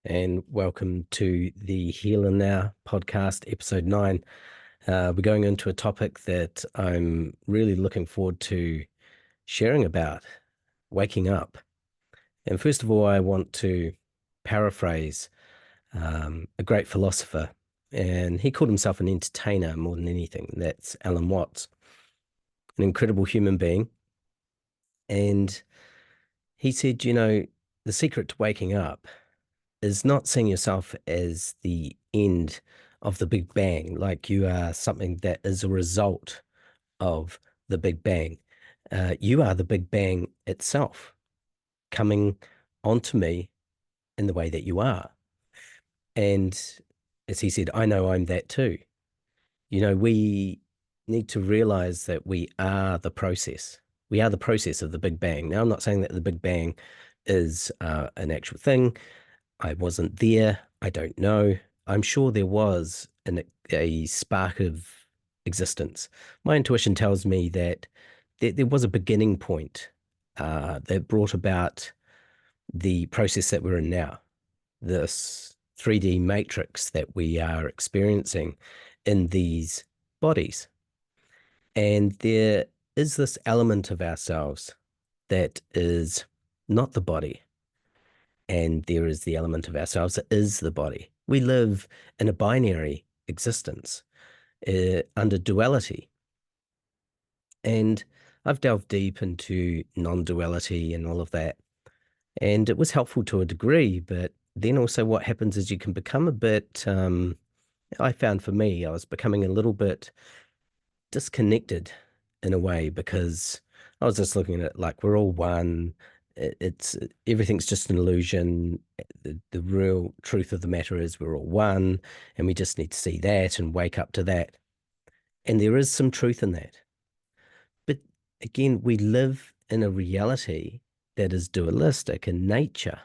and welcome to the Healer Now podcast, episode 9. We're going into a topic that I'm really looking forward to sharing about, waking up. And first of all, I want to paraphrase a great philosopher, and he called himself an entertainer more than anything. That's Alan Watts, an incredible human being. And he said, the secret to waking up is not seeing yourself as the end of the Big Bang, like you are something that is a result of the Big Bang. You are the Big Bang itself coming onto me in the way that you are. And as he said, I know I'm that too. We need to realize that we are the process. We are the process of the Big Bang. Now, I'm not saying that the Big Bang is an actual thing. I wasn't there. I don't know. I'm sure there was a spark of existence. My intuition tells me that there was a beginning point that brought about the process that we're in now, this 3D matrix that we are experiencing in these bodies. And there is this element of ourselves that is not the body, and there is the element of ourselves that is the body. We live in a binary existence under duality. And I've delved deep into non-duality and all of that. And it was helpful to a degree, but then also what happens is you can become a bit, I found for me, I was becoming a little bit disconnected in a way because I was just looking at it like we're all one. It's everything's just an illusion. The real truth of the matter is we're all one, and we just need to see that and wake up to that. And there is some truth in that. But again, we live in a reality that is dualistic in nature.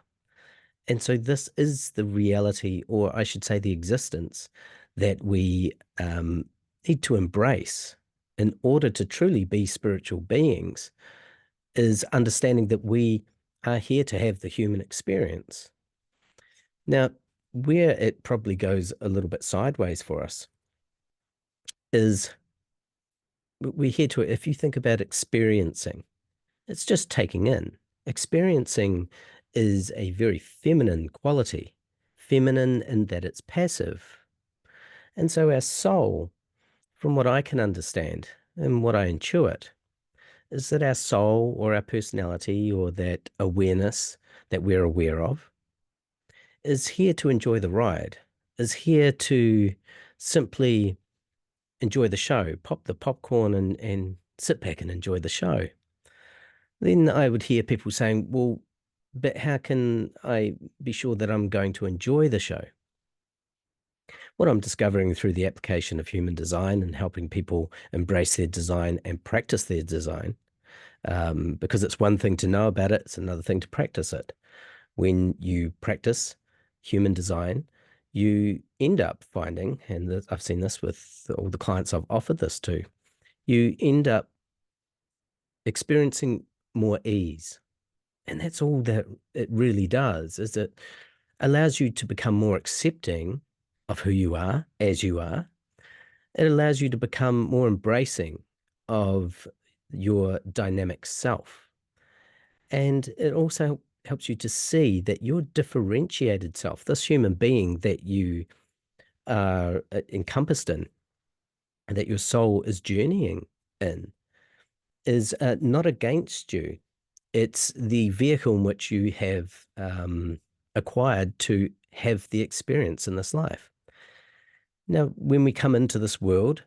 And so this is the reality, or I should say the existence, that we need to embrace in order to truly be spiritual beings, is understanding that we are here to have the human experience. Now, where it probably goes a little bit sideways for us is we're here to, if you think about experiencing, it's just taking in. Experiencing is a very feminine quality, feminine in that it's passive. And so our soul, from what I can understand and what I intuit, is that our soul or our personality or that awareness that we're aware of is here to enjoy the ride, is here to simply enjoy the show, pop the popcorn and sit back and enjoy the show. Then I would hear people saying, well, but how can I be sure that I'm going to enjoy the show? What I'm discovering through the application of human design and helping people embrace their design and practice their design, because it's one thing to know about it, it's another thing to practice it. When you practice human design, you end up finding, and I've seen this with all the clients I've offered this to, you end up experiencing more ease. And that's all that it really does, is it allows you to become more accepting of who you are as you are. It allows you to become more embracing of your dynamic self. And it also helps you to see that your differentiated self, this human being that you are encompassed in, and that your soul is journeying in, is not against you. It's the vehicle in which you have acquired to have the experience in this life. Now, when we come into this world,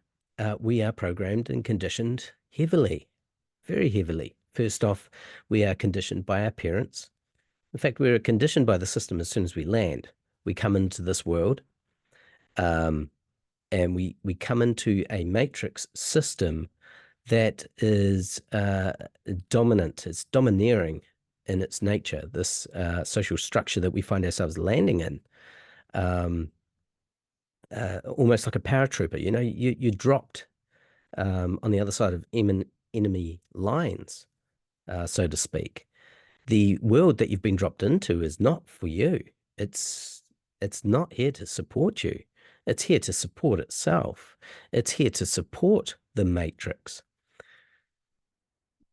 we are programmed and conditioned heavily, very heavily. First off, we are conditioned by our parents. In fact, we're conditioned by the system as soon as we land. We come into this world, and we come into a matrix system that is dominant, it's domineering in its nature, this social structure that we find ourselves landing in. Almost like a paratrooper, you're dropped on the other side of enemy lines, so to speak. The world that you've been dropped into is not for you. It's It's not here to support you. It's here to support itself. It's here to support the matrix.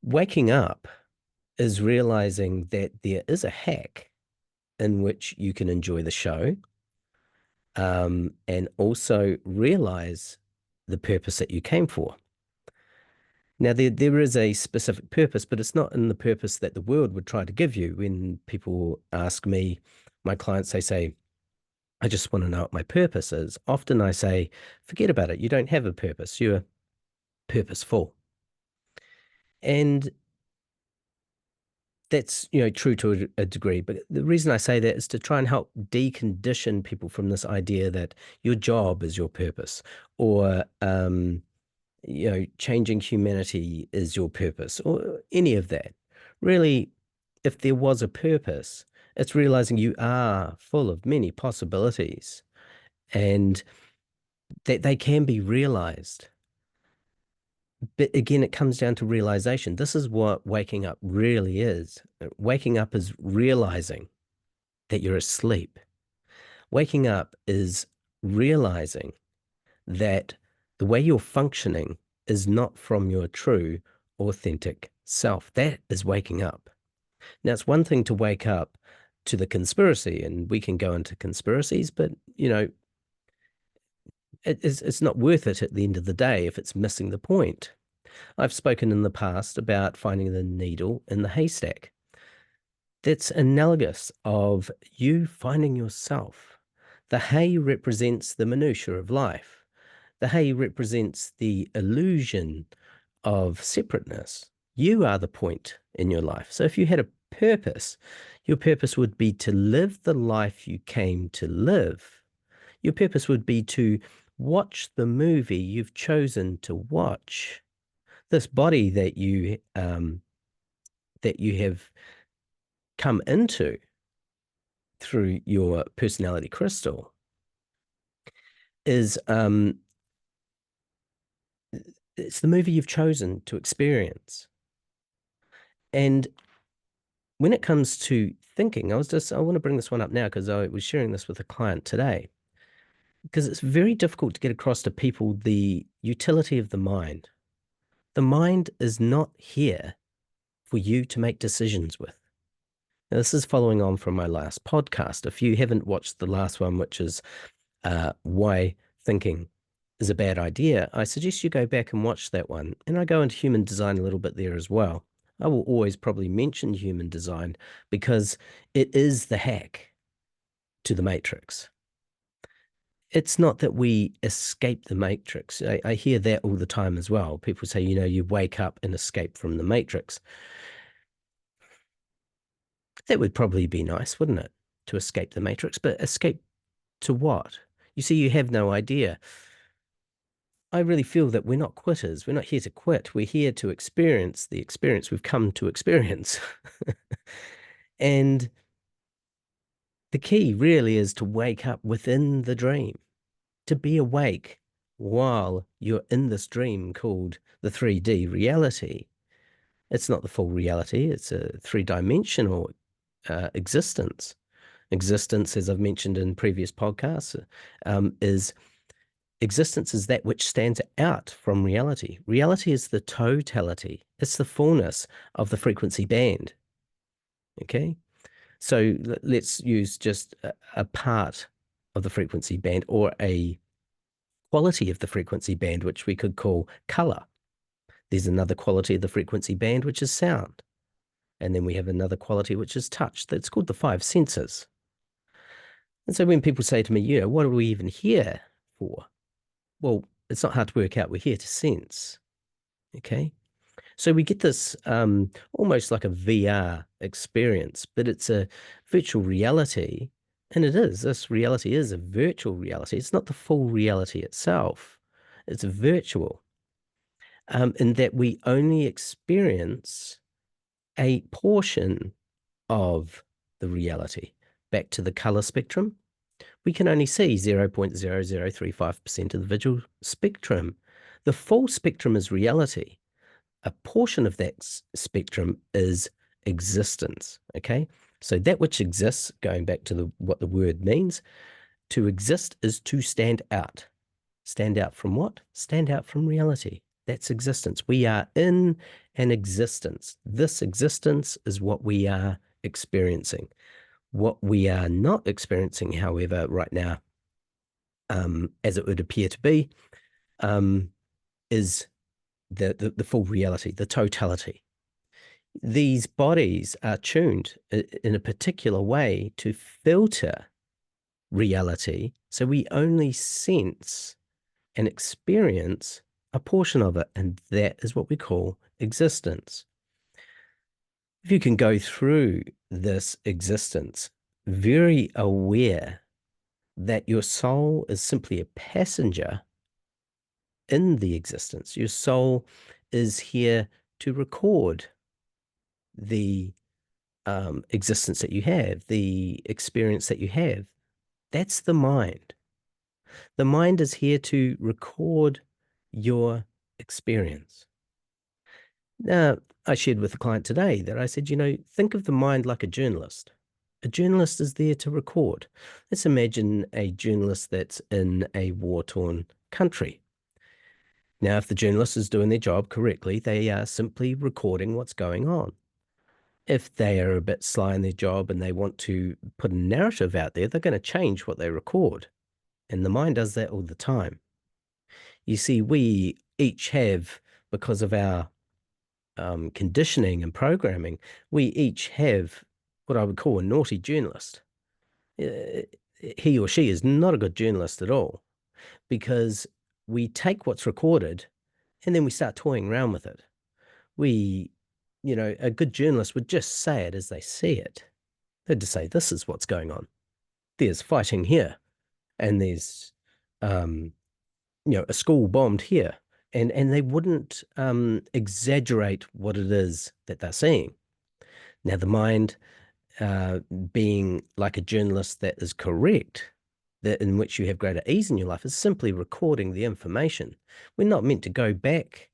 Waking up is realizing that there is a hack in which you can enjoy the show, and also realize the purpose that you came for. Now, there is a specific purpose, but it's not in the purpose that the world would try to give you. When people ask me, my clients, they say, I just want to know what my purpose is. Often I say, forget about it. You don't have a purpose. You're purposeful. And that's, true to a degree. But the reason I say that is to try and help decondition people from this idea that your job is your purpose, or changing humanity is your purpose, or any of that. Really, if there was a purpose, it's realizing you are full of many possibilities and that they can be realized. But again, it comes down to realization. This is what waking up really is. Waking up is realizing that you're asleep. Waking up is realizing that the way you're functioning is not from your true, authentic self. That is waking up. Now, it's one thing to wake up to the conspiracy, and we can go into conspiracies, but, it's not worth it at the end of the day if it's missing the point. I've spoken in the past about finding the needle in the haystack. That's analogous of you finding yourself. The hay represents the minutiae of life. The hay represents the illusion of separateness. You are the point in your life. So if you had a purpose, your purpose would be to live the life you came to live. Your purpose would be to watch the movie you've chosen to watch. This body that you have come into through your personality crystal is it's the movie you've chosen to experience. And when it comes to thinking, I want to bring this one up now because I was sharing this with a client today, because it's very difficult to get across to people the utility of the mind. The mind is not here for you to make decisions with. Now, this is following on from my last podcast. If you haven't watched the last one, which is why thinking is a bad idea, I suggest you go back and watch that one. And I go into human design a little bit there as well. I will always probably mention human design because it is the hack to the matrix. It's not that we escape the matrix. I hear that all the time as well. People say, you wake up and escape from the matrix. That would probably be nice, wouldn't it? To escape the matrix, but escape to what? You see, you have no idea. I really feel that we're not quitters. We're not here to quit. We're here to experience the experience we've come to experience. And the key really is to wake up within the dream, to be awake while you're in this dream called the 3D reality. It's not the full reality. It's a three-dimensional existence. Existence, as I've mentioned in previous podcasts, is existence is that which stands out from reality. Reality is the totality. It's the fullness of the frequency band. Okay? So let's use just a part of the frequency band, or a quality of the frequency band, which we could call color. There's another quality of the frequency band, which is sound. And then we have another quality, which is touch. That's called the five senses. And so when people say to me, what are we even here for? Well, it's not hard to work out. We're here to sense. Okay. So we get this almost like a VR experience, but it's a virtual reality. And it is. This reality is a virtual reality. It's not the full reality itself. It's virtual. In that we only experience a portion of the reality. Back to the color spectrum, we can only see 0.0035% of the visual spectrum. The full spectrum is reality. A portion of that spectrum is existence, okay? So that which exists, going back to what the word means, To exist is to stand out. Stand out from what? Stand out from reality. That's existence. We are in an existence. This existence is what we are experiencing. What we are not experiencing, however, right now, as it would appear to be, is the full reality, the totality. These bodies are tuned in a particular way to filter reality, so we only sense and experience a portion of it, and that is what we call existence. If you can go through this existence very aware that your soul is simply a passenger in the existence, your soul is here to record the existence that you have, the experience that you have. That's the mind. The mind is here to record your experience. Now, I shared with a client today that I said, think of the mind like a journalist. A journalist is there to record. Let's imagine a journalist that's in a war-torn country. Now, if the journalist is doing their job correctly, they are simply recording what's going on. If they are a bit sly in their job and they want to put a narrative out there, they're going to change what they record. And the mind does that all the time. You see, we each have, because of our conditioning and programming, we each have what I would call a naughty journalist. He or she is not a good journalist at all, because we take what's recorded and then we start toying around with it. A good journalist would just say it as they see it. They'd just say, this is what's going on. There's fighting here, and there's, a school bombed here. And they wouldn't exaggerate what it is that they're seeing. Now, the mind, being like a journalist that is correct, that in which you have greater ease in your life, is simply recording the information. We're not meant to go back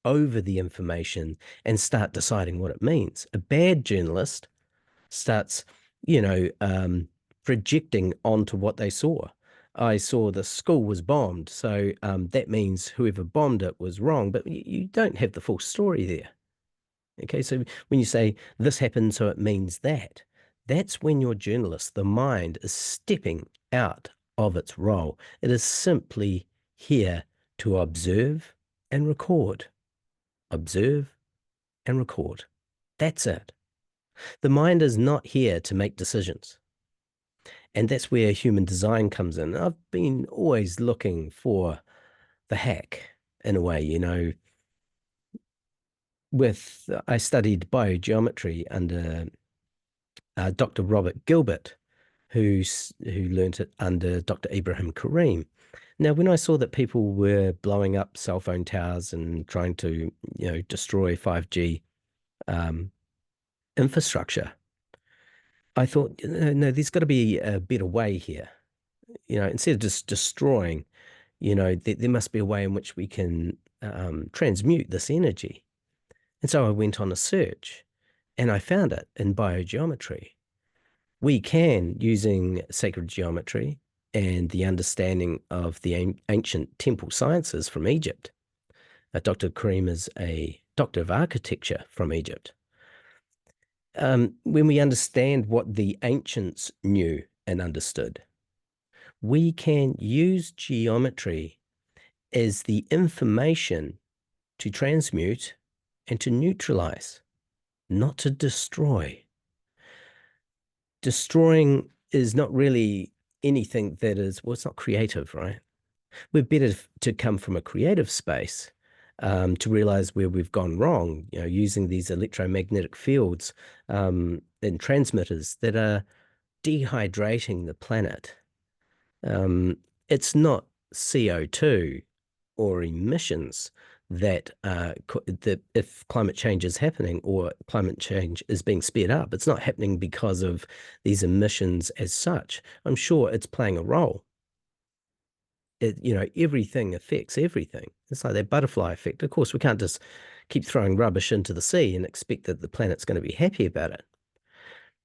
over the information and start deciding what it means. A bad journalist starts, projecting onto what they saw. I saw the school was bombed, so that means whoever bombed it was wrong, but you don't have the full story there. Okay, so when you say this happened, so it means that, that's when your journalist, the mind, is stepping out of its role. It is simply here to observe and record. Observe and record. That's it. The mind is not here to make decisions. And that's where human design comes in. I've been always looking for the hack, in a way, I studied biogeometry under Dr. Robert Gilbert, who learnt it under Dr. Ibrahim Karim. Now, when I saw that people were blowing up cell phone towers and trying to, destroy 5G infrastructure, I thought, no, there's got to be a better way here. Instead of just destroying, there must be a way in which we can transmute this energy. And so I went on a search and I found it in biogeometry. We can, using sacred geometry and the understanding of the ancient temple sciences from Egypt. Dr. Karim is a doctor of architecture from Egypt. When we understand what the ancients knew and understood, we can use geometry as the information to transmute and to neutralize, not to destroy. Destroying is not really anything that is, well, it's not creative, right? We're better to come from a creative space to realize where we've gone wrong, using these electromagnetic fields and transmitters that are dehydrating the planet. It's not CO2 or emissions that if climate change is happening or climate change is being sped up, it's not happening because of these emissions as such. I'm sure it's playing a role. Everything affects everything. It's like that butterfly effect. Of course, we can't just keep throwing rubbish into the sea and expect that the planet's going to be happy about it.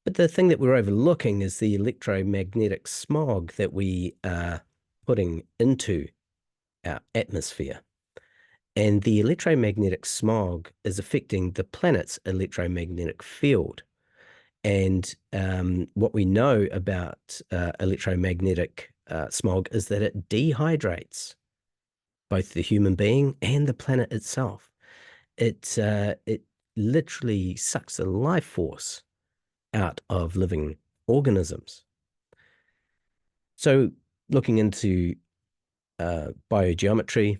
But the thing that we're overlooking is the electromagnetic smog that we are putting into our atmosphere. And the electromagnetic smog is affecting the planet's electromagnetic field. And what we know about electromagnetic smog is that it dehydrates both the human being and the planet itself. It literally sucks the life force out of living organisms. So, looking into biogeometry,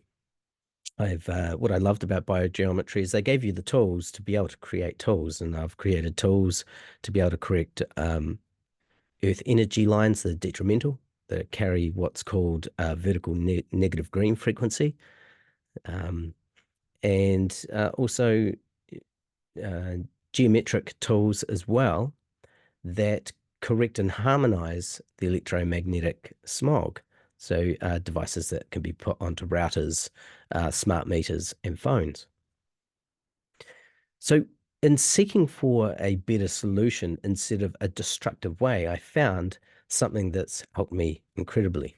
what I loved about biogeometry is they gave you the tools to be able to create tools, and I've created tools to be able to correct Earth energy lines that are detrimental, that carry what's called vertical negative green frequency, um, and also uh, geometric tools as well that correct and harmonize the electromagnetic smog. So devices that can be put onto routers, smart meters, and phones. So in seeking for a better solution instead of a destructive way, I found something that's helped me incredibly.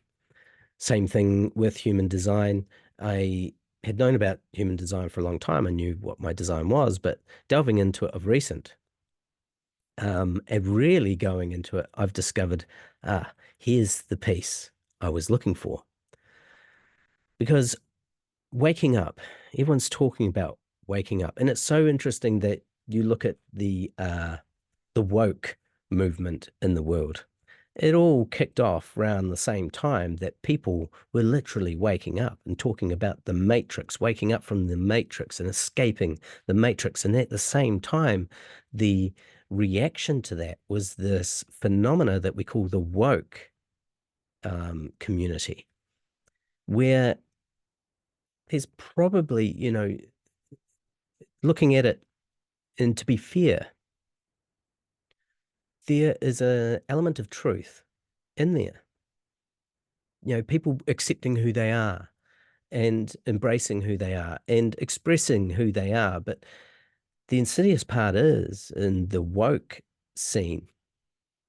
Same thing with human design. I had known about human design for a long time. I knew what my design was, but delving into it of recent, and really going into it, I've discovered, here's the piece I was looking for. Because waking up, everyone's talking about waking up, and it's so interesting that you look at the woke movement in the world. It all kicked off around the same time that people were literally waking up and talking about the matrix, waking up from the matrix and escaping the matrix. And at the same time, the reaction to that was this phenomena that we call the woke community, where there's probably, looking at it, and to be fair, there is an element of truth in there. People accepting who they are and embracing who they are and expressing who they are. But the insidious part is in the woke scene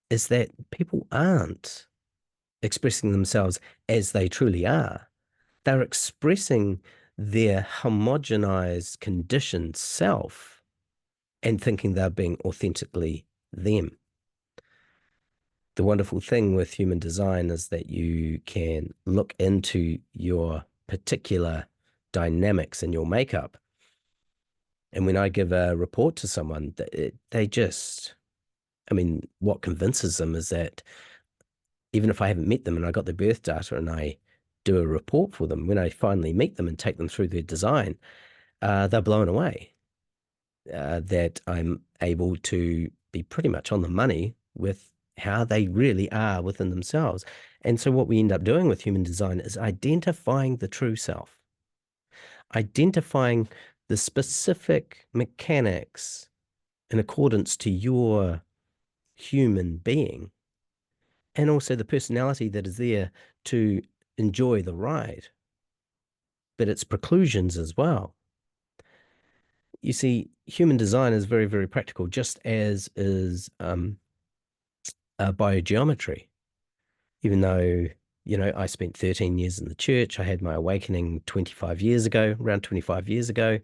is that people aren't expressing themselves as they truly are. They're expressing their homogenized, conditioned self and thinking they're being authentically them. The wonderful thing with human design is that you can look into your particular dynamics in your makeup. And when I give a report to someone, they just, what convinces them is that even if I haven't met them and I got their birth data and I do a report for them, when I finally meet them and take them through their design, they're blown away that I'm able to be pretty much on the money with how they really are within themselves. And so what we end up doing with human design is identifying the true self, identifying the specific mechanics in accordance to your human being, and also the personality that is there to enjoy the ride, but its preclusions as well. You see, human design is very, very practical, just as is biogeometry. Even though, I spent 13 years in the church, I had my awakening 25 years ago, around 25 years ago.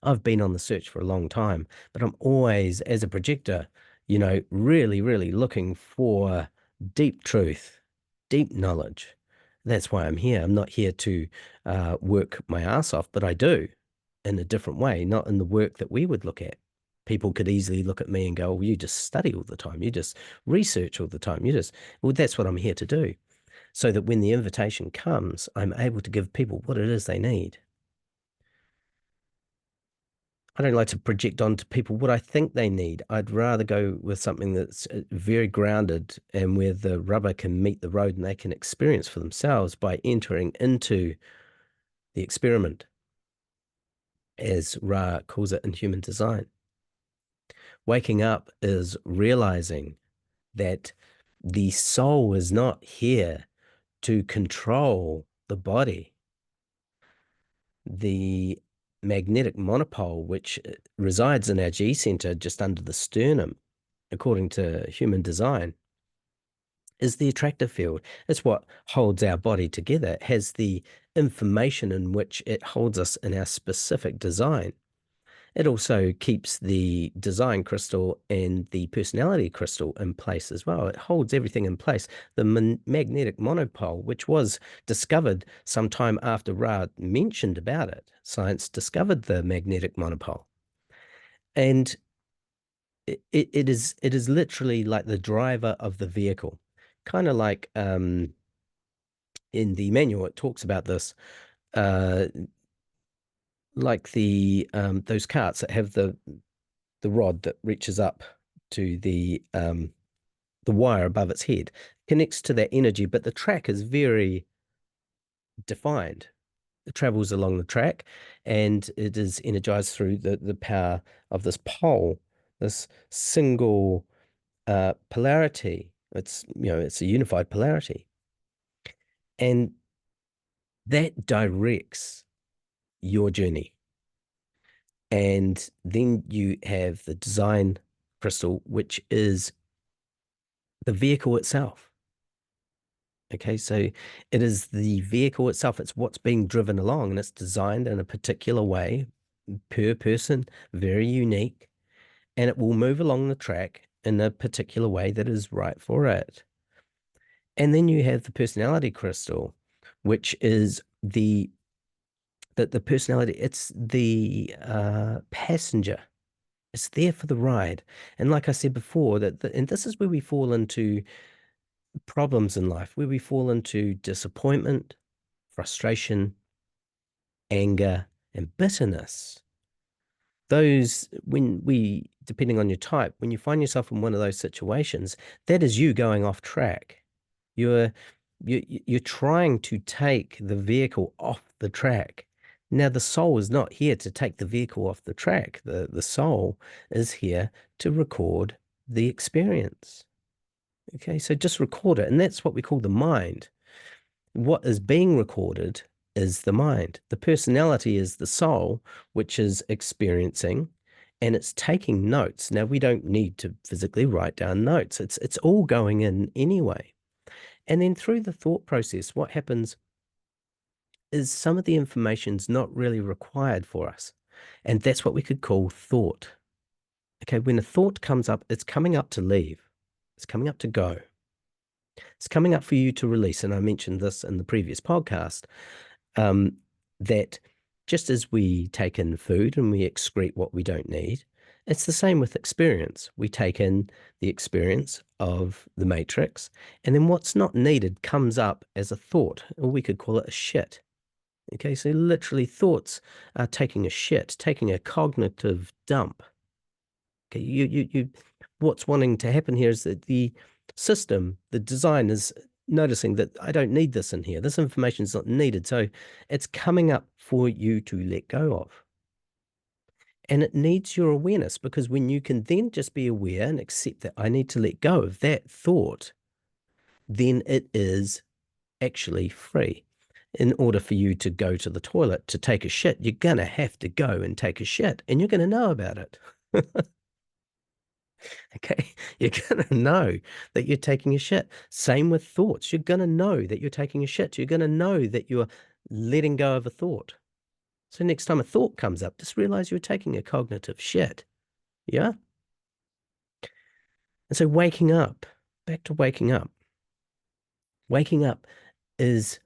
I've been on the search for a long time, but I'm always, as a projector, really, really looking for deep truth, deep knowledge. That's why I'm here. I'm not here to work my ass off, but I do in a different way, not in the work that we would look at. People could easily look at me and go, well, you just study all the time. You just research all the time. Well, that's what I'm here to do. So that when the invitation comes, I'm able to give people what it is they need. I don't like to project onto people what I think they need. I'd rather go with something that's very grounded and where the rubber can meet the road and they can experience for themselves by entering into the experiment, as Ra calls it in human design. Waking up is realizing that the soul is not here to control the body. The magnetic monopole, which resides in our G center just under the sternum, according to human design, is the attractive field. It's what holds our body together. It has the information in which it holds us in our specific design. It also keeps the design crystal and the personality crystal in place as well. It holds everything in place. The magnetic monopole, which was discovered sometime after Ra mentioned about it, science discovered the magnetic monopole. And it is literally like the driver of the vehicle. Kind of like in the manual, it talks about this, uh, like the those carts that have the rod that reaches up to the wire above its head, connects to that energy, but the track is very defined. It travels along the track, and it is energized through the power of this pole, this single polarity. It's a unified polarity, and that directs your journey. And then you have the design crystal, which is the vehicle itself. Okay, so it is the vehicle itself. It's what's being driven along, and it's designed in a particular way per person, very unique, and it will move along the track in a particular way that is right for it. And then you have the personality crystal, which is the personality. It's the passenger. It's there for the ride. And like I said before, and this is where we fall into problems in life, where we fall into disappointment, frustration, anger, and bitterness. Depending on your type, when you find yourself in one of those situations, that is you going off track. You're you're trying to take the vehicle off the track. Now, the soul is not here to take the vehicle off the track. The soul is here to record the experience. Okay, so just record it. And that's what we call the mind. What is being recorded is the mind. The personality is the soul, which is experiencing, and it's taking notes. Now, we don't need to physically write down notes. It's all going in anyway. And then through the thought process, what happens is some of the information's not really required for us. And that's what we could call thought. Okay, when a thought comes up, it's coming up to leave. It's coming up to go. It's coming up for you to release. And I mentioned this in the previous podcast, that just as we take in food and we excrete what we don't need, it's the same with experience. We take in the experience of the matrix, and then what's not needed comes up as a thought, or we could call it a shit. Okay, so literally thoughts are taking a shit, taking a cognitive dump. Okay, what's wanting to happen here is that the system, the design is noticing that I don't need this in here. This information is not needed. So it's coming up for you to let go of. And it needs your awareness, because when you can then just be aware and accept that I need to let go of that thought, then it is actually free. In order for you to go to the toilet to take a shit, you're going to have to go and take a shit, and you're going to know about it. Okay, you're going to know that you're taking a shit. Same with thoughts. You're going to know that you're taking a shit. You're going to know that you're letting go of a thought. So next time a thought comes up, just realize you're taking a cognitive shit. Yeah? And so waking up, back to waking up. Waking up is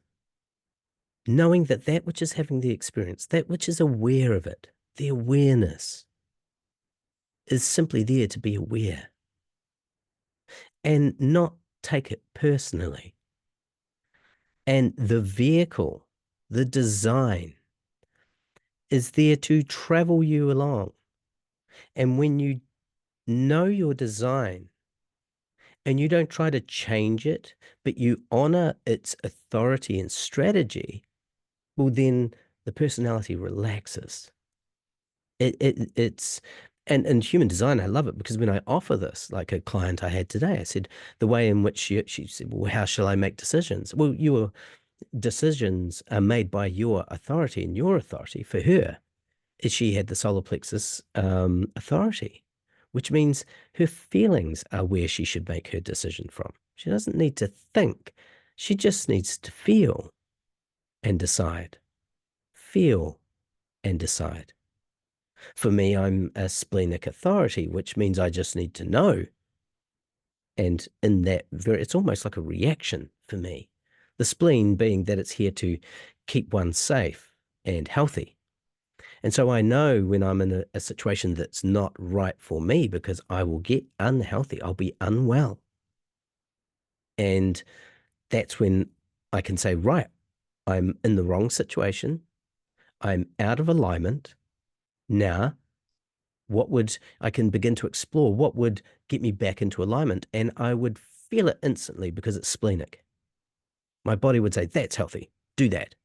knowing that that which is having the experience, that which is aware of it, the awareness is simply there to be aware and not take it personally. And the vehicle, the design, is there to travel you along. And when you know your design and you don't try to change it, but you honor its authority and strategy, well, then the personality relaxes. It's and in human design, I love it, because when I offer this, like a client I had today, I said the way in which she said, well, how shall I make decisions? Well, your decisions are made by your authority, and your authority for her is she had the solar plexus authority. which means her feelings are where she should make her decision from. She doesn't need to think. She just needs to feel and decide. Feel and decide. For me, I'm a splenic authority, which means I just need to know. And in that, it's almost like a reaction for me. The spleen being that it's here to keep one safe and healthy. And so I know when I'm in a situation that's not right for me because I will get unhealthy. I'll be unwell. And that's when I can say, right, I'm in the wrong situation. I'm out of alignment. Now, I can begin to explore what would get me back into alignment? And I would feel it instantly because it's splenic. My body would say, that's healthy. Do that.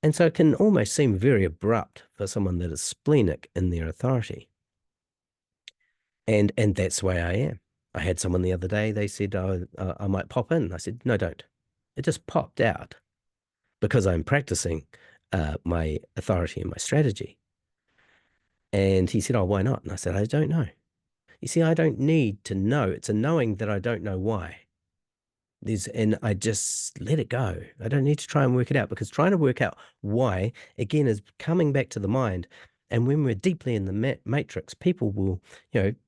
And so it can almost seem very abrupt for someone that is splenic in their authority. And that's the way I am. I had someone the other day, they said, oh, I might pop in. I said, no, don't. It just popped out because I'm practicing my authority and my strategy. And he said, oh, why not? And I said, I don't know. You see, I don't need to know. It's a knowing that I don't know why. And I just let it go. I don't need to try and work it out, because trying to work out why, again, is coming back to the mind. And when we're deeply in the matrix, people will,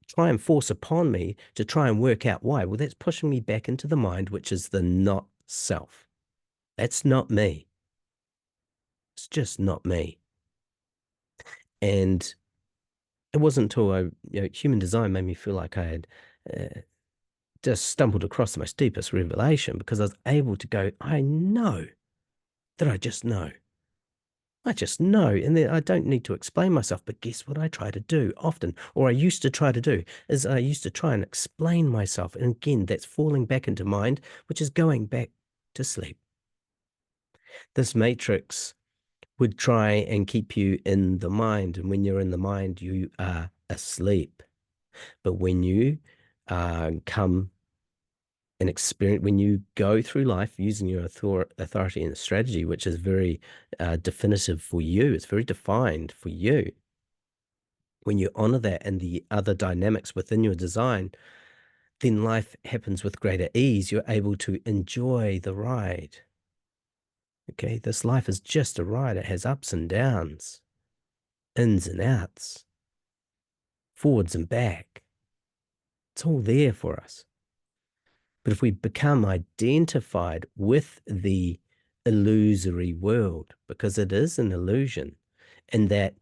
try and force upon me to try and work out why. Well, that's pushing me back into the mind, which is the not self. That's not me. It's just not me. And it wasn't until human design made me feel like I had just stumbled across the most deepest revelation, because I was able to go, I know that I just know. I just know. And then I don't need to explain myself. But guess what I try to do often, or I used to try to do, is I used to try and explain myself. And again, that's falling back into mind, which is going back to sleep. This matrix would try and keep you in the mind. And when you're in the mind, you are asleep. But when you come and experience, when you go through life using your authority and strategy, which is very definitive for you, it's very defined for you. When you honor that and the other dynamics within your design, then life happens with greater ease. You're able to enjoy the ride. Okay, this life is just a ride. It has ups and downs, ins and outs, forwards and back. It's all there for us. But if we become identified with the illusory world, because it is an illusion, and that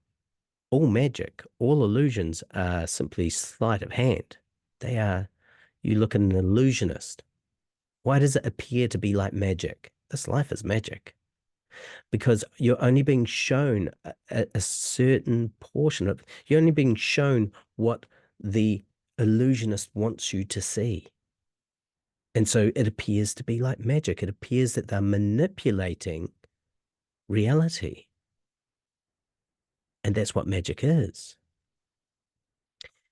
all magic, all illusions are simply sleight of hand. They are, you look at an illusionist. Why does it appear to be like magic? This life is magic. Because you're only being shown a certain portion of, you're only being shown what the illusionist wants you to see. And so it appears to be like magic. It appears that they're manipulating reality. And that's what magic is.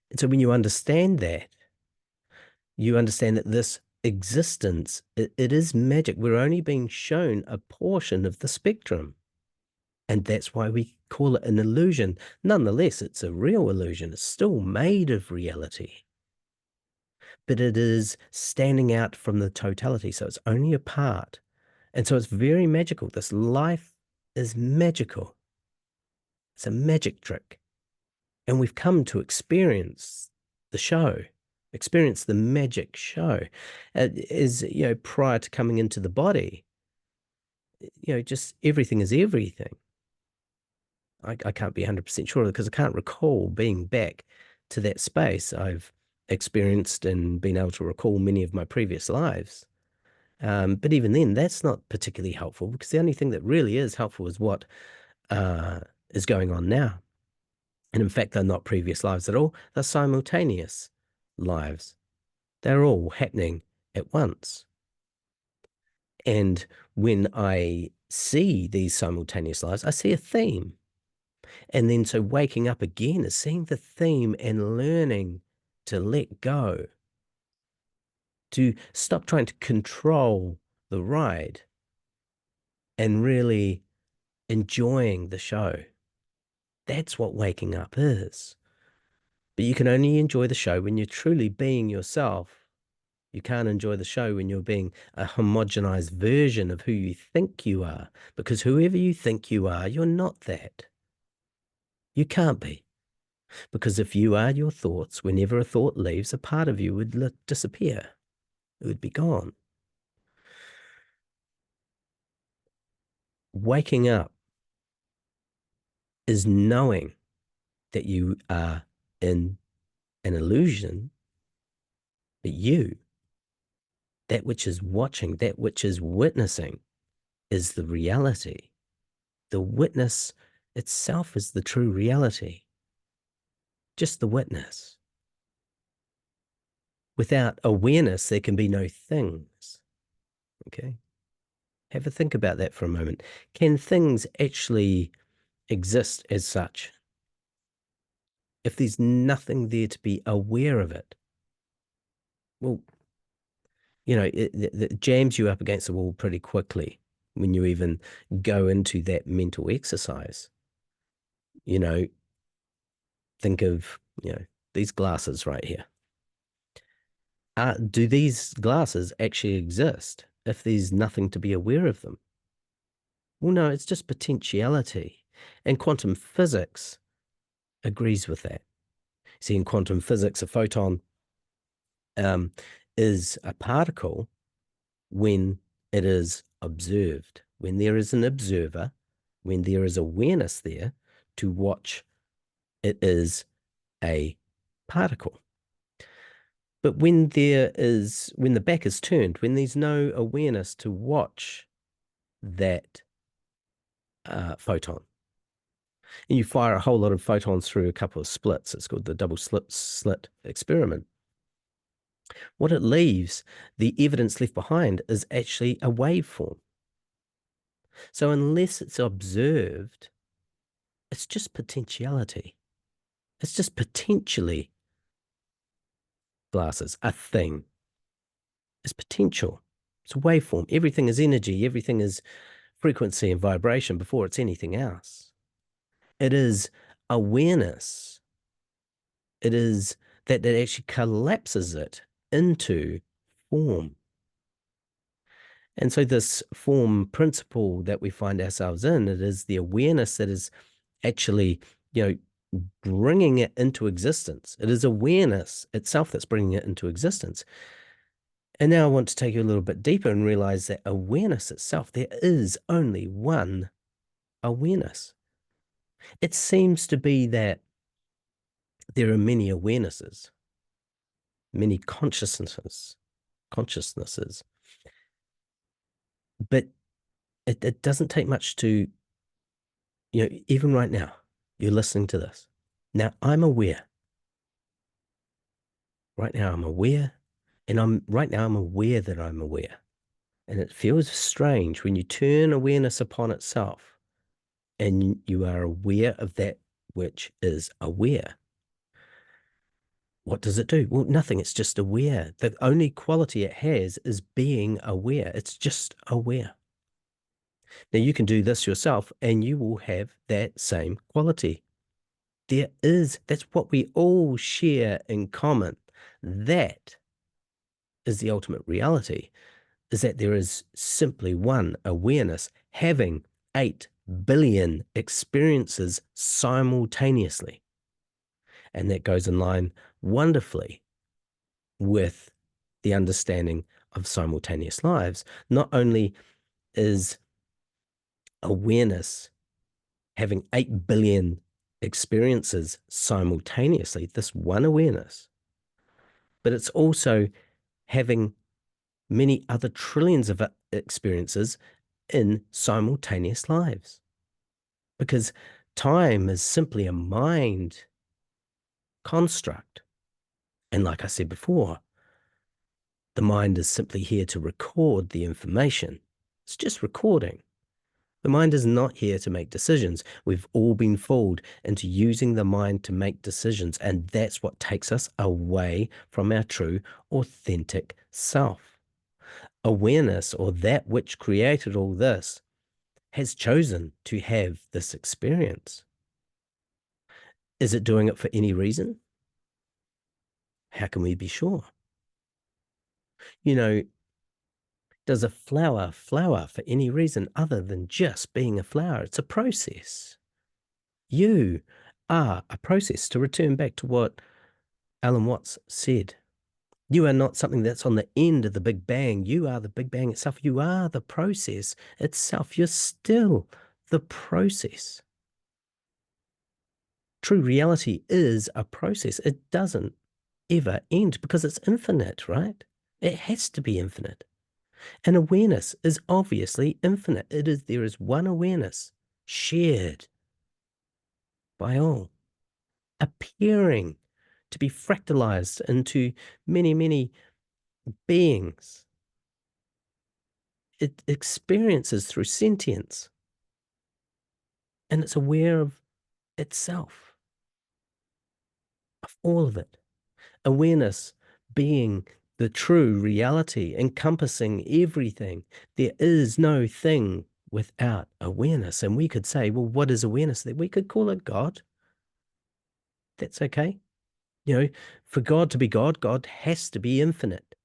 And so when you understand that, you understand that this existence, it is magic. We're only being shown a portion of the spectrum. And that's why we call it an illusion. Nonetheless, it's a real illusion. It's still made of reality. But it is standing out from the totality. So it's only a part. And so it's very magical. This life is magical. It's a magic trick. And we've come to experience the show, experience the magic show. Is, prior to coming into the body, just everything is everything. I can't be 100% sure, because I can't recall being back to that space. I've experienced and been able to recall many of my previous lives. But even then, that's not particularly helpful, because the only thing that really is helpful is what is going on now. And in fact, they're not previous lives at all. They're simultaneous lives. They're all happening at once. And when I see these simultaneous lives, I see a theme. And then so waking up again is seeing the theme and learning to let go, to stop trying to control the ride and really enjoying the show. That's what waking up is. But you can only enjoy the show when you're truly being yourself. You can't enjoy the show when you're being a homogenized version of who you think you are, because whoever you think you are, you're not that. You can't be. Because if you are your thoughts, whenever a thought leaves, a part of you would disappear. It would be gone. Waking up is knowing that you are in an illusion, but you, that which is watching, that which is witnessing, is the reality. The witness itself is the true reality. Just the witness. Without awareness, there can be no things. Okay? Have a think about that for a moment. Can things actually exist as such if there's nothing there to be aware of it? Well, it jams you up against the wall pretty quickly when you even go into that mental exercise. You know, think of, these glasses right here. Do these glasses actually exist if there's nothing to be aware of them? Well, no, it's just potentiality. And quantum physics agrees with that. See, in quantum physics, a photon um, is a particle when it is observed, when there is an observer, when there is awareness there to watch, it is a particle. But when the back is turned, when there's no awareness to watch that photon, and you fire a whole lot of photons through a couple of slits, it's called the double slit experiment. What it leaves, the evidence left behind, is actually a waveform. So unless it's observed, it's just potentiality. It's just potentially glasses, a thing. It's potential. It's a waveform. Everything is energy. Everything is frequency and vibration before it's anything else. It is awareness. It is that actually collapses it into form. And so this form principle that we find ourselves in, it is the awareness that is actually, bringing it into existence. It is awareness itself that's bringing it into existence. And now I want to take you a little bit deeper and realize that awareness itself, there is only one awareness. It seems to be that there are many awarenesses, many consciousnesses, but it doesn't take much to, even right now, you're listening to this. Now I'm aware. Right now I'm aware, and I'm aware that I'm aware. And it feels strange when you turn awareness upon itself and you are aware of that which is aware. What does it do? Well, nothing. It's just aware. The only quality it has is being aware. It's just aware. Now, you can do this yourself and you will have that same quality. That's what we all share in common. That is the ultimate reality, is that there is simply one awareness having 8 billion experiences simultaneously. And that goes in line wonderfully with the understanding of simultaneous lives. Not only is awareness having 8 billion experiences simultaneously, this one awareness, but it's also having many other trillions of experiences in simultaneous lives. Because time is simply a mind construct. And like I said before, the mind is simply here to record the information. It's just recording. The mind is not here to make decisions. We've all been fooled into using the mind to make decisions, and that's what takes us away from our true, authentic self. Awareness, or that which created all this, has chosen to have this experience. Is it doing it for any reason? How can we be sure? You know, does a flower flower for any reason other than just being a flower? It's a process. You are a process, to return back to what Alan Watts said. You are not something that's on the end of the Big Bang. You are the Big Bang itself. You are the process itself. You're still the process. True reality is a process. It doesn't ever end because it's infinite, right? It has to be infinite. And awareness is obviously infinite. There is one awareness shared by all, appearing to be fractalized into many, many beings. It experiences through sentience, and it's aware of itself, of all of it. Awareness being the true reality, encompassing everything. There is no thing without awareness. And we could say, well, what is awareness? We could call it God. That's okay. You know, for God to be God, God has to be infinite,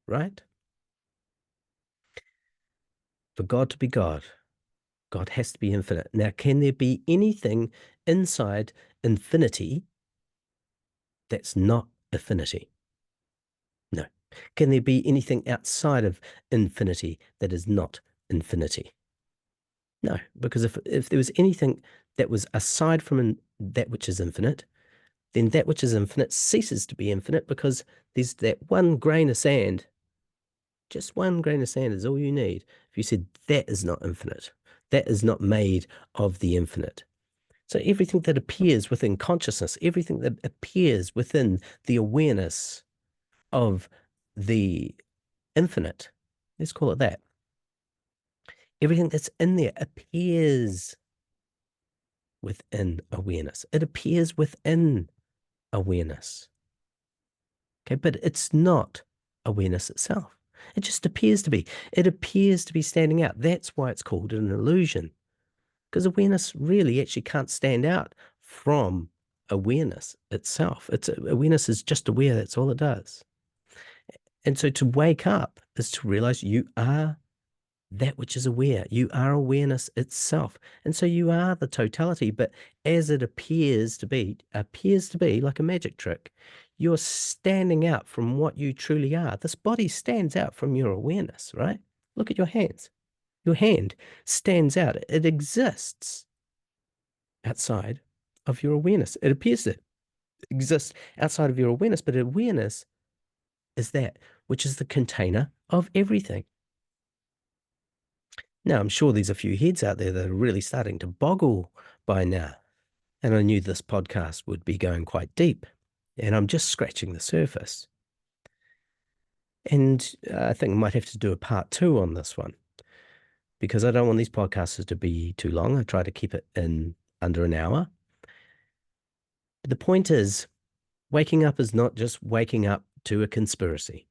right? For God to be God, God has to be infinite. Now, can there be anything inside infinity that's not affinity? No. Can there be anything outside of infinity that is not infinity? No, because if there was anything that was aside from that which is infinite, then that which is infinite ceases to be infinite because there's that one grain of sand. Just one grain of sand is all you need. If you said that is not infinite, that is not made of the infinite. So everything that appears within consciousness, everything that appears within the awareness of the infinite, let's call it that. Everything that's in there appears within awareness. It appears within awareness. Okay, but it's not awareness itself. It just appears to be. It appears to be standing out. That's why it's called an illusion. Because awareness really actually can't stand out from awareness itself. Awareness is just aware. That's all it does. And so to wake up is to realize you are that which is aware. You are awareness itself. And so you are the totality, but as it appears to be like a magic trick, you're standing out from what you truly are. This body stands out from your awareness, right? Look at your hands. Your hand stands out. It exists outside of your awareness. It appears to exist outside of your awareness, but awareness is that which is the container of everything. Now, I'm sure there's a few heads out there that are really starting to boggle by now. And I knew this podcast would be going quite deep. And I'm just scratching the surface. And I think I might have to do a part 2 on this one because I don't want these podcasts to be too long. I try to keep it in under an hour. But the point is, waking up is not just waking up to a conspiracy.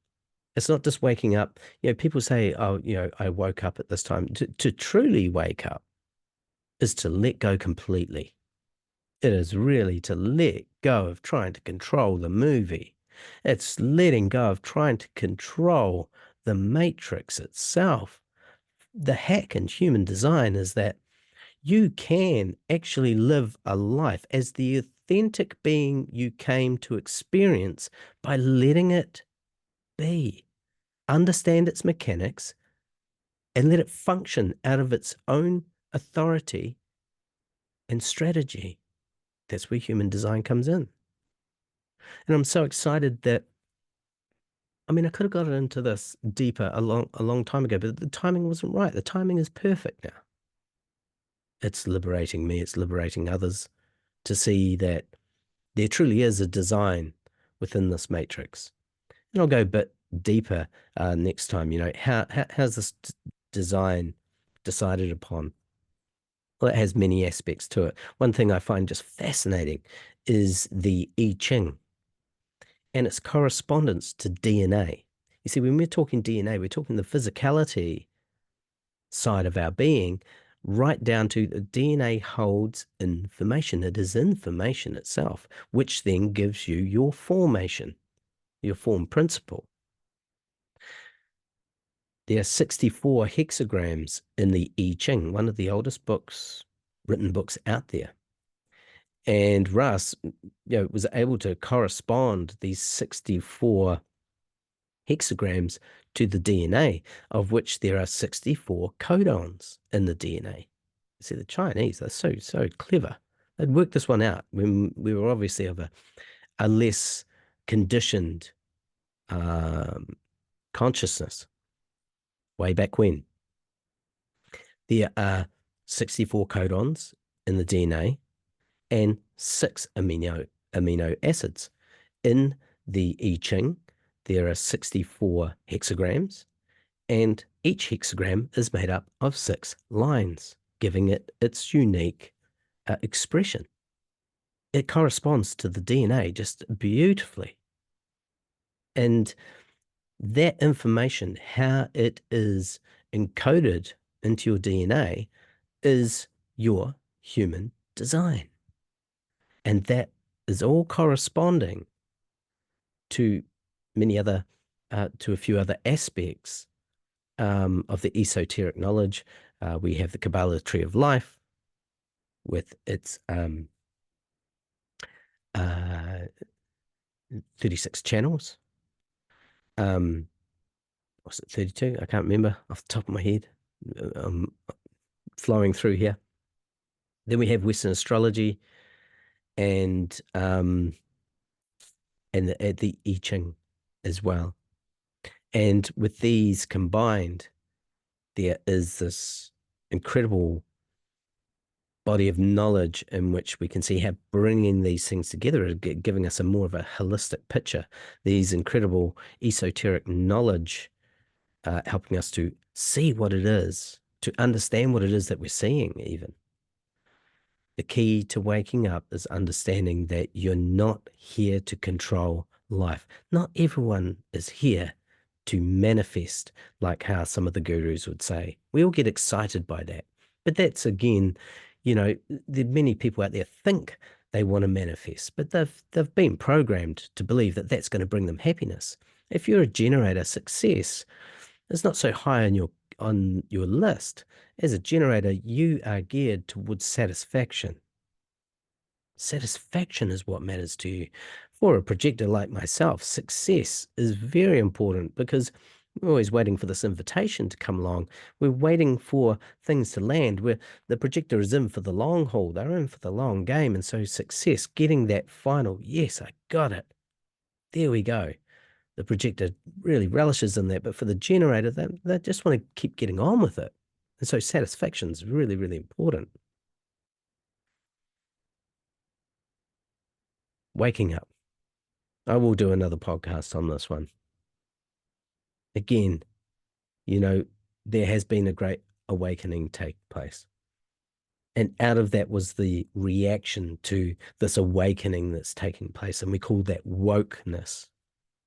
It's not just waking up. People say, oh, I woke up at this time. To truly wake up is to let go completely. It is really to let go of trying to control the movie. It's letting go of trying to control the matrix itself. The hack in human design is that you can actually live a life as the authentic being you came to experience by letting it be. Understand its mechanics and let it function out of its own authority and strategy. That's where human design comes in. And I'm so excited that, I could have got into this deeper a long time ago, but the timing wasn't right. The timing is perfect now. It's liberating me. It's liberating others to see that there truly is a design within this matrix. And I'll go a bit deeper next time. How's this design decided upon? Well, it has many aspects to it. One thing I find just fascinating is the I Ching and its correspondence to DNA. You see, when we're talking DNA, we're talking the physicality side of our being, right down to the DNA holds information. It is information itself, which then gives you your formation. your form principle. There are 64 hexagrams in the I Ching, one of the oldest written books out there. And Russ, was able to correspond these 64 hexagrams to the DNA, of which there are 64 codons in the DNA. See, the Chinese, they're so clever. They'd worked this one out when we were obviously of a less conditioned consciousness way back when. There are 64 codons in the DNA and 6 amino acids. In the I Ching, there are 64 hexagrams, and each hexagram is made up of 6 lines, giving it its unique expression. It corresponds to the DNA just beautifully. And that information, how it is encoded into your DNA, is your human design. And that is all corresponding to to a few other aspects of the esoteric knowledge. We have the Kabbalah Tree of Life with its 36 channels. Was it 32? I can't remember off the top of my head. Flowing through here. Then we have Western astrology and the I Ching as well. And with these combined, there is this incredible body of knowledge in which we can see how bringing these things together is giving us a more of a holistic picture. These incredible esoteric knowledge helping us to see what it is, to understand what it is that we're seeing even. The key to waking up is understanding that you're not here to control life. Not everyone is here to manifest, like how some of the gurus would say. We all get excited by that. But that's, again, there are many people out there think they want to manifest, but they've been programmed to believe that that's going to bring them happiness. If you're a generator, success is not so high on your list. As a generator, you are geared towards satisfaction. Satisfaction is what matters to you. For a projector like myself, success is very important because we're always waiting for this invitation to come along. We're waiting for things to land. The projector is in for the long haul. They're in for the long game. And so success, getting that final, yes, I got it. There we go. The projector really relishes in that. But for the generator, they just want to keep getting on with it. And so satisfaction is really, really important. Waking up. I will do another podcast on this one. Again, there has been a great awakening take place. And out of that was the reaction to this awakening that's taking place. And we call that wokeness,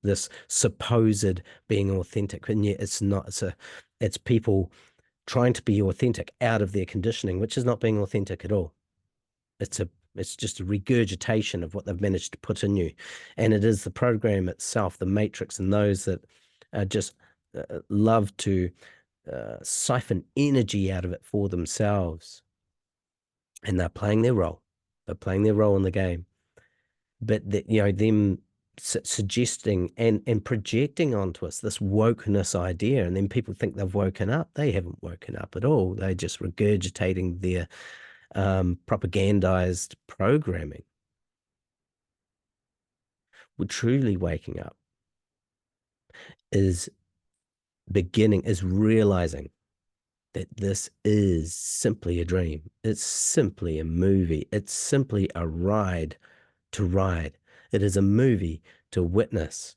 this supposed being authentic. And yet it's not, it's people trying to be authentic out of their conditioning, which is not being authentic at all. It's just a regurgitation of what they've managed to put in you. And it is the program itself, the matrix, and those that just love to siphon energy out of it for themselves. And they're playing their role. They're playing their role in the game. But them suggesting and projecting onto us this wokeness idea, and then people think they've woken up. They haven't woken up at all. They're just regurgitating their propagandized programming. We're truly waking up is realizing that this is simply a dream. It's simply a movie. It's simply a ride to ride. It is a movie to witness.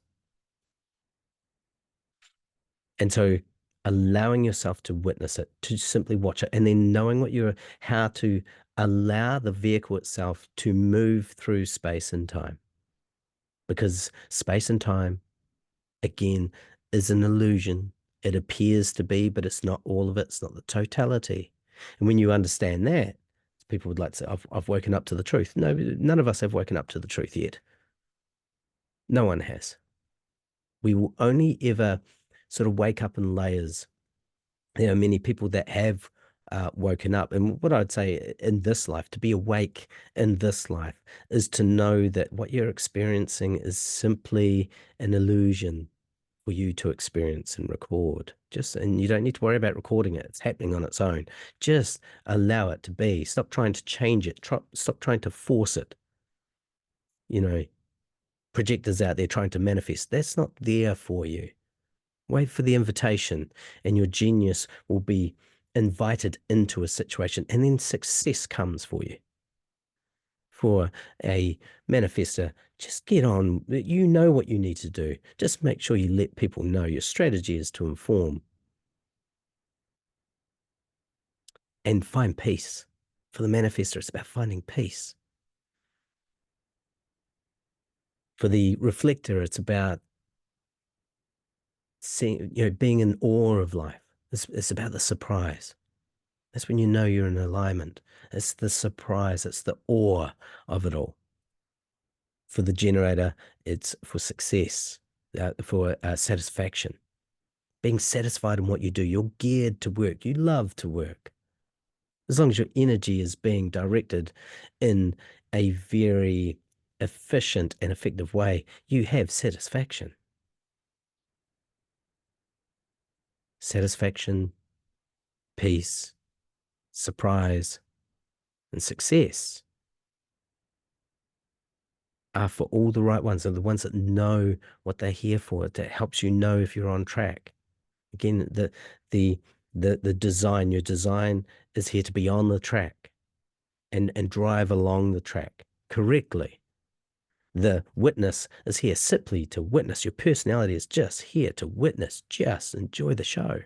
And so allowing yourself to witness it, to simply watch it, and then knowing how to allow the vehicle itself to move through space and time. Because space and time, again, is an illusion. It appears to be, but it's not all of it. It's not the totality. And when you understand that, people would like to say, I've woken up to the truth. No, none of us have woken up to the truth yet. No one has. We will only ever sort of wake up in layers. There are many people that have woken up. And what I'd say in this life, to be awake in this life, is to know that what you're experiencing is simply an illusion for you to experience and record. And you don't need to worry about recording it. It's happening on its own. Just allow it to be. Stop trying to change it. Stop trying to force it. You know, projectors out there trying to manifest. That's not there for you. Wait for the invitation, and your genius will be invited into a situation, and then success comes for you. For a manifester, just get on. You know what you need to do. Just make sure you let people know. Your strategy is to inform and find peace. For the manifester, it's about finding peace. For the reflector, it's about seeing, being in awe of life. It's about the surprise. That's when you know you're in alignment. It's the surprise. It's the awe of it all. For the generator, it's for success, for satisfaction. Being satisfied in what you do. You're geared to work. You love to work. As long as your energy is being directed in a very efficient and effective way, you have satisfaction. Satisfaction, peace, surprise, and success are for all the right ones. They're the ones that know what they're here for. That helps you know if you're on track. Again, the design, your design is here to be on the track and drive along the track correctly. The witness is here simply to witness. Your personality is just here to witness. Just enjoy the show.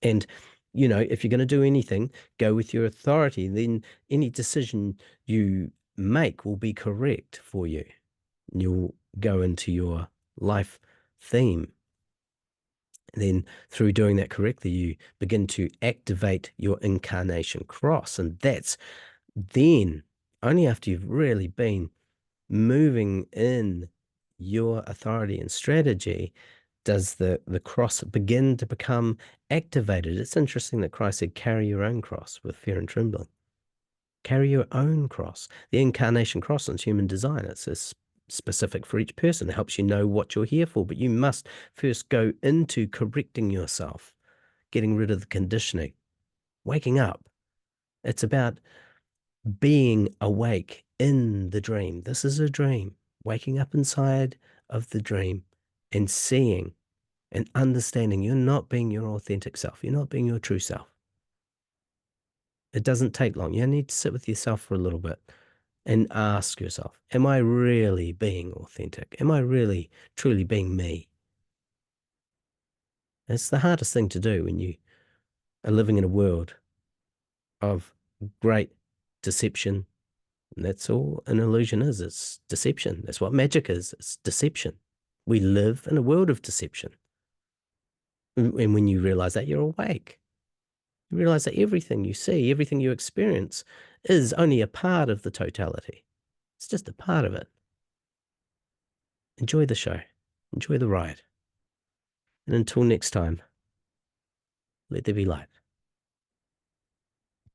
And, if you're going to do anything, go with your authority. Then any decision you make will be correct for you. You'll go into your life theme. And then through doing that correctly, you begin to activate your incarnation cross. And that's then, only after you've really been moving in your authority and strategy, does the cross begin to become activated. It's interesting that Christ said, carry your own cross with fear and trembling. Carry your own cross. The incarnation cross is human design. It's specific for each person. It helps you know what you're here for, but you must first go into correcting yourself, getting rid of the conditioning, waking up. It's about being awake in the dream. This is a dream. Waking up inside of the dream and seeing and understanding you're not being your authentic self. You're not being your true self. It doesn't take long. You need to sit with yourself for a little bit and ask yourself, am I really being authentic? Am I really, truly being me? It's the hardest thing to do when you are living in a world of great deception. And that's all an illusion is. It's deception. That's what magic is. It's deception. We live in a world of deception. And when you realize that, you're awake. You realize that everything you see, everything you experience is only a part of the totality. It's just a part of it. Enjoy the show. Enjoy the ride. And until next time, let there be light.